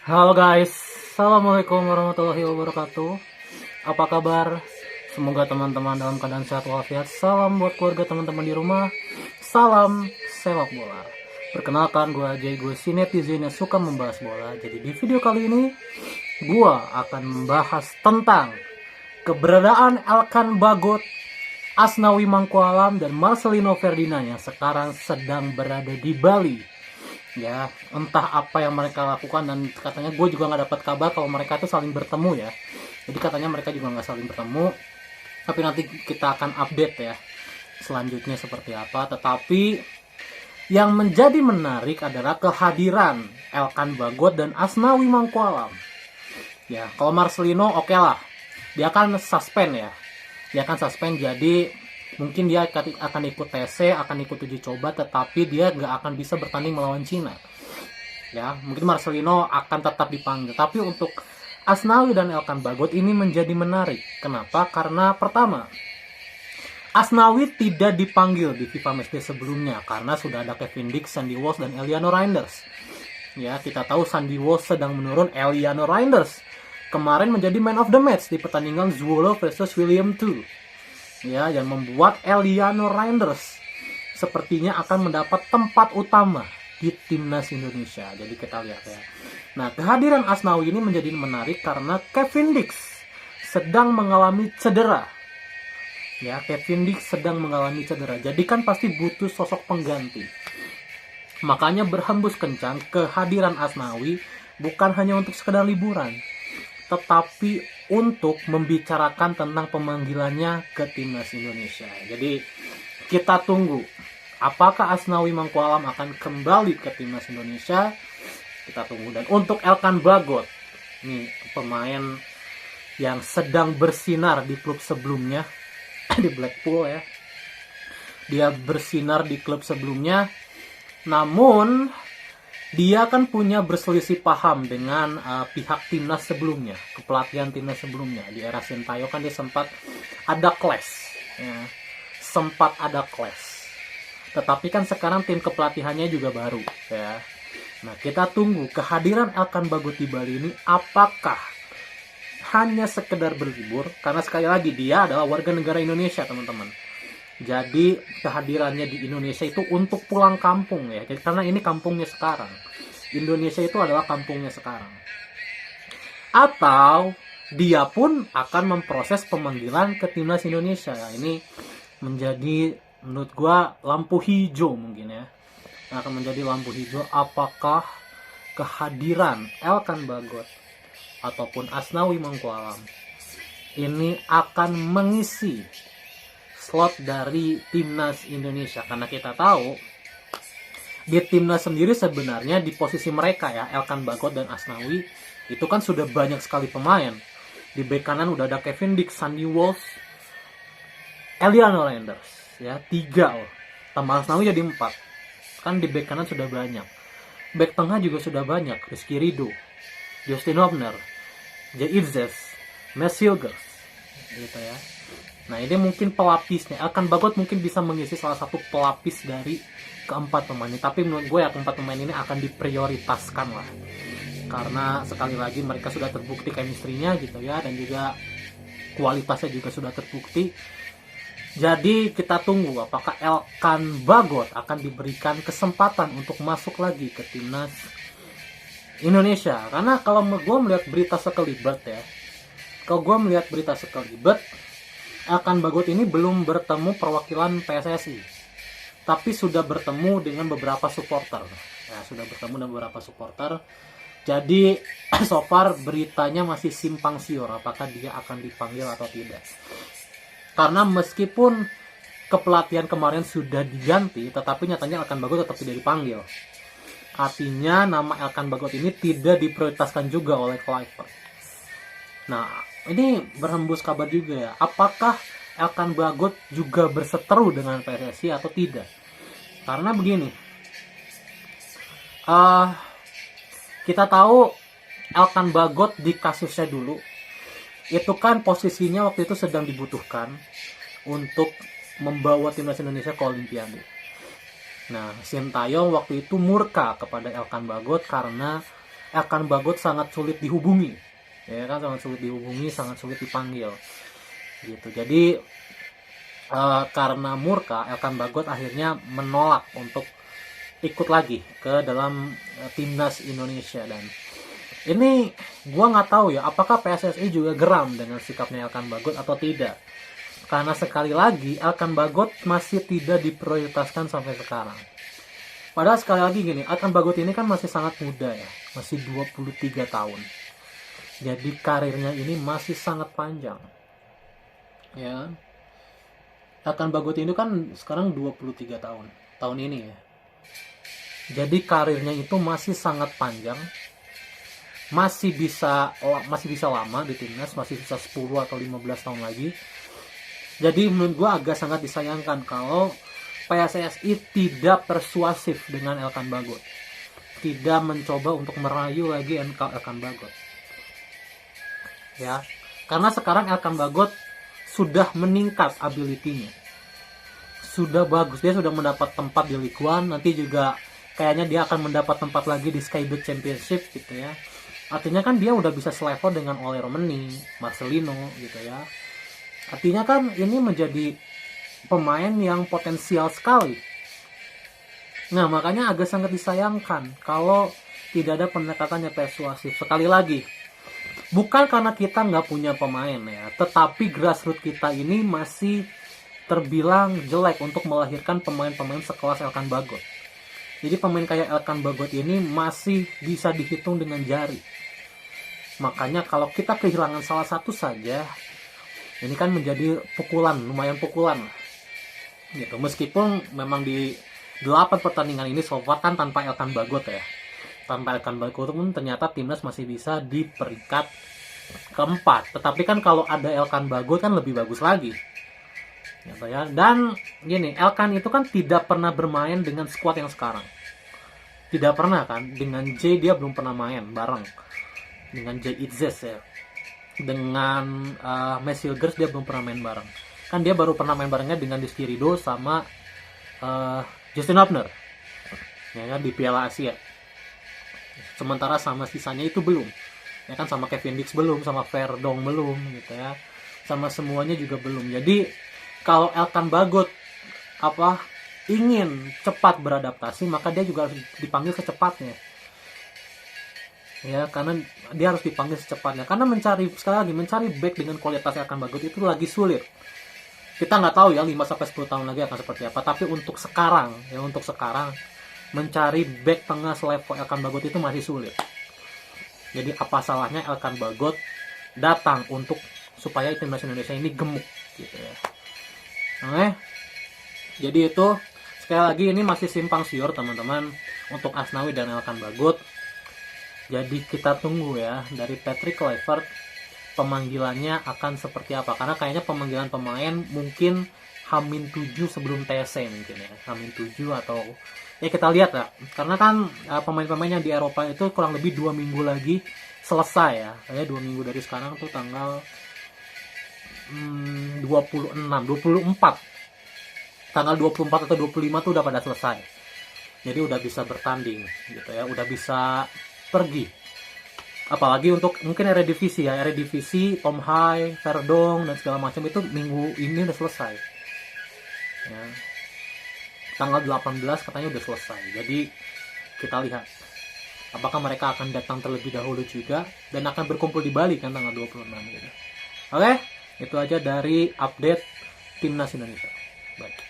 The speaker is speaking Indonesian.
Halo guys, Assalamualaikum warahmatullahi wabarakatuh. Apa kabar? Semoga teman-teman dalam keadaan sehat walafiat. Salam buat keluarga teman-teman di rumah. Salam sepak bola. Perkenalkan, gue Ajay, gue si netizen yang suka membahas bola. Jadi di video kali ini, gue akan membahas tentang keberadaan Elkan Bagot, Asnawi Mangkualam, dan Marcelino Ferdinand yang sekarang sedang berada di Bali. Ya, entah apa yang mereka lakukan, dan katanya gue juga nggak dapat kabar kalau mereka tuh saling bertemu ya. Jadi katanya mereka juga nggak saling bertemu, tapi nanti kita akan update ya selanjutnya seperti apa. Tetapi yang menjadi menarik adalah kehadiran Elkan Bagot dan Asnawi Mangkualam. Ya, kalau Marcelino oke lah, dia kan suspend ya, dia kan suspend, jadi mungkin dia akan ikut TC, akan ikut uji coba, tetapi dia nggak akan bisa bertanding melawan Cina. Ya, mungkin Marcelino akan tetap dipanggil. Tapi untuk Asnawi dan Elkan Bagot ini menjadi menarik. Kenapa? Karena pertama, Asnawi tidak dipanggil di FIFA Matchday sebelumnya karena sudah ada Kevin Dix, Sandy Walsh, dan Eliano Reinders. Ya, kita tahu Sandy Walsh sedang menurun, Eliano Reinders kemarin menjadi man of the match di pertandingan Zwolle versus William II. Ya, yang membuat Eliano Reinders sepertinya akan mendapat tempat utama di timnas Indonesia. Jadi kita lihat ya. Nah, kehadiran Asnawi ini menjadi menarik karena Kevin Dix sedang mengalami cedera. Ya, Kevin Dix sedang mengalami cedera. Jadi kan pasti butuh sosok pengganti. Makanya berhembus kencang kehadiran Asnawi bukan hanya untuk sekedar liburan, tetapi untuk membicarakan tentang pemanggilannya ke timnas Indonesia. Jadi kita tunggu apakah Asnawi Mangkualam akan kembali ke timnas Indonesia. Kita tunggu. Dan untuk Elkan Bagot, ini pemain yang sedang bersinar di klub sebelumnya di Blackpool ya. Dia bersinar di klub sebelumnya, namun dia kan punya berselisih paham dengan pihak timnas sebelumnya, kepelatihan timnas sebelumnya. Di era Sintayong kan dia sempat ada clash, ya. Sempat ada clash. Tetapi kan sekarang tim kepelatihannya juga baru, ya. Nah, kita tunggu kehadiran Elkan Bagot di Bali ini apakah hanya sekedar berlibur, karena sekali lagi dia adalah warga negara Indonesia, teman-teman. Jadi kehadirannya di Indonesia itu untuk pulang kampung ya. Jadi, karena ini kampungnya sekarang. Indonesia itu adalah kampungnya sekarang. Atau dia pun akan memproses pemanggilan ke timnas Indonesia. Ini menjadi menurut gua lampu hijau mungkin ya. Akan menjadi lampu hijau apakah kehadiran Elkan Bagot ataupun Asnawi Mangkualam ini akan mengisi slot dari timnas Indonesia. Karena kita tahu di timnas sendiri sebenarnya di posisi mereka ya, Elkan Bagot dan Asnawi, itu kan sudah banyak sekali pemain. Di bek kanan udah ada Kevin Dix, Sandy Walsh, Eliano Reinders ya, 3 loh. Tambah Asnawi jadi 4. Kan di bek kanan sudah banyak. Bek tengah juga sudah banyak, Rizky Ridho, Justin Hobner, Jay Itzes, Matthew Hilgers gitu ya. Nah, ini mungkin pelapisnya. Elkan Bagot mungkin bisa mengisi salah satu pelapis dari keempat pemain ini. Tapi menurut gue ya keempat pemain ini akan diprioritaskan lah. Karena sekali lagi mereka sudah terbukti chemistry-nya gitu ya. Dan juga kualitasnya juga sudah terbukti. Jadi kita tunggu apakah Elkan Bagot akan diberikan kesempatan untuk masuk lagi ke timnas Indonesia. Karena kalau gue melihat berita sekelibat ya. Kalau gue melihat berita sekelibat, Elkan Bagot ini belum bertemu perwakilan PSSI, tapi sudah bertemu dengan beberapa supporter. Ya, sudah bertemu dengan beberapa supporter. Jadi so far beritanya masih simpang siur apakah dia akan dipanggil atau tidak. Karena meskipun kepelatihan kemarin sudah diganti, tetapi nyatanya Elkan Bagot tetap tidak dipanggil. Artinya nama Elkan Bagot ini tidak diprioritaskan juga oleh Kluivert. Nah, ini berhembus kabar juga ya. Apakah Elkan Bagot juga berseteru dengan PSSI atau tidak? Karena begini, kita tahu Elkan Bagot di kasusnya dulu, itu kan posisinya waktu itu sedang dibutuhkan untuk membawa timnas Indonesia ke Olimpiade. Nah, Sintayong waktu itu murka kepada Elkan Bagot karena Elkan Bagot sangat sulit dihubungi, ya kan, sangat sulit dihubungi, sangat sulit dipanggil gitu. Jadi karena murka, Elkan Bagot akhirnya menolak untuk ikut lagi ke dalam timnas Indonesia. Dan ini gua nggak tahu ya, apakah PSSI juga geram dengan sikapnya Elkan Bagot atau tidak. Karena sekali lagi Elkan Bagot masih tidak diprioritaskan sampai sekarang. Padahal sekali lagi gini, Elkan Bagot ini kan masih sangat muda ya, masih 23 tahun. Jadi karirnya ini masih sangat panjang. Ya. Elkan Bagot ini kan sekarang 23 tahun. Tahun ini ya. Jadi karirnya itu masih sangat panjang. Masih bisa lama di timnas, masih bisa 10 atau 15 tahun lagi. Jadi menurut gue agak sangat disayangkan kalau PSSI tidak persuasif dengan Elkan Bagot. Tidak mencoba untuk merayu lagi Elkan Bagot. Ya. Karena sekarang Elkan Bagot sudah meningkat ability-nya. Sudah bagus, dia sudah mendapat tempat di Ligue 1, nanti juga kayaknya dia akan mendapat tempat lagi di Skybet Championship gitu ya. Artinya kan dia udah bisa selevel dengan Ole Romeni, Marcelino gitu ya. Artinya kan ini menjadi pemain yang potensial sekali. Nah, makanya agak sangat disayangkan kalau tidak ada pendekatannya persuasif. Sekali lagi, bukan karena kita nggak punya pemain ya, tetapi grassroots kita ini masih terbilang jelek untuk melahirkan pemain-pemain sekelas Elkan Bagot. Jadi pemain kayak Elkan Bagot ini masih bisa dihitung dengan jari. Makanya kalau kita kehilangan salah satu saja, ini kan menjadi lumayan pukulan lah. Gitu. Meskipun memang di 8 pertandingan ini so far kan tanpa Elkan Bagot ya. Tanpa Elkan Bagot pun ternyata timnas masih bisa di peringkat keempat. Tetapi kan kalau ada Elkan Bagot kan lebih bagus lagi. Gitu ya. Dan gini, Elkan itu kan tidak pernah bermain dengan skuad yang sekarang. Tidak pernah kan. Dengan J dia belum pernah main bareng. Dengan J Itzes ya. Dengan Mesilgers dia belum pernah main bareng. Kan dia baru pernah main barengnya dengan Rizky Ridho sama Justin Hubner ya kan, di Piala Asia. Sementara sama sisanya itu belum. Ya kan, sama Kevin Dix belum, sama Verdong belum gitu ya. Sama semuanya juga belum. Jadi kalau Elkan Bagot ingin cepat beradaptasi, maka dia juga harus dipanggil secepatnya. Ya, karena dia harus dipanggil secepatnya. Karena mencari back dengan kualitas Elkan Bagot itu lagi sulit. Kita nggak tahu ya 5-10 tahun lagi akan seperti apa. Tapi untuk sekarang mencari back tengah selevel Elkan Bagot itu masih sulit. Jadi apa salahnya Elkan Bagot datang supaya timnas Indonesia ini gemuk gitu ya. Oke. Jadi itu sekali lagi ini masih simpang siur teman-teman untuk Asnawi dan Elkan Bagot. Jadi kita tunggu ya dari Patrick Kluivert pemanggilannya akan seperti apa. Karena kayaknya pemanggilan pemain mungkin H-7 sebelum TSC mungkin ya. H-7 atau ya kita lihat ya. Karena kan pemain-pemain yang di Eropa itu kurang lebih 2 minggu lagi selesai ya. Kayak 2 minggu dari sekarang tuh tanggal 24. Tanggal 24 atau 25 tuh udah pada selesai. Jadi udah bisa bertanding gitu ya. Udah bisa pergi. Apalagi untuk mungkin Eredivisie ya, Eredivisie, Tom Hai, Verdong dan segala macam itu minggu ini udah selesai. Ya. Tanggal 18 katanya udah selesai. Jadi kita lihat apakah mereka akan datang terlebih dahulu juga dan akan berkumpul di Bali kan tanggal 26 gitu. Oke, itu aja dari update timnas Indonesia. Baik.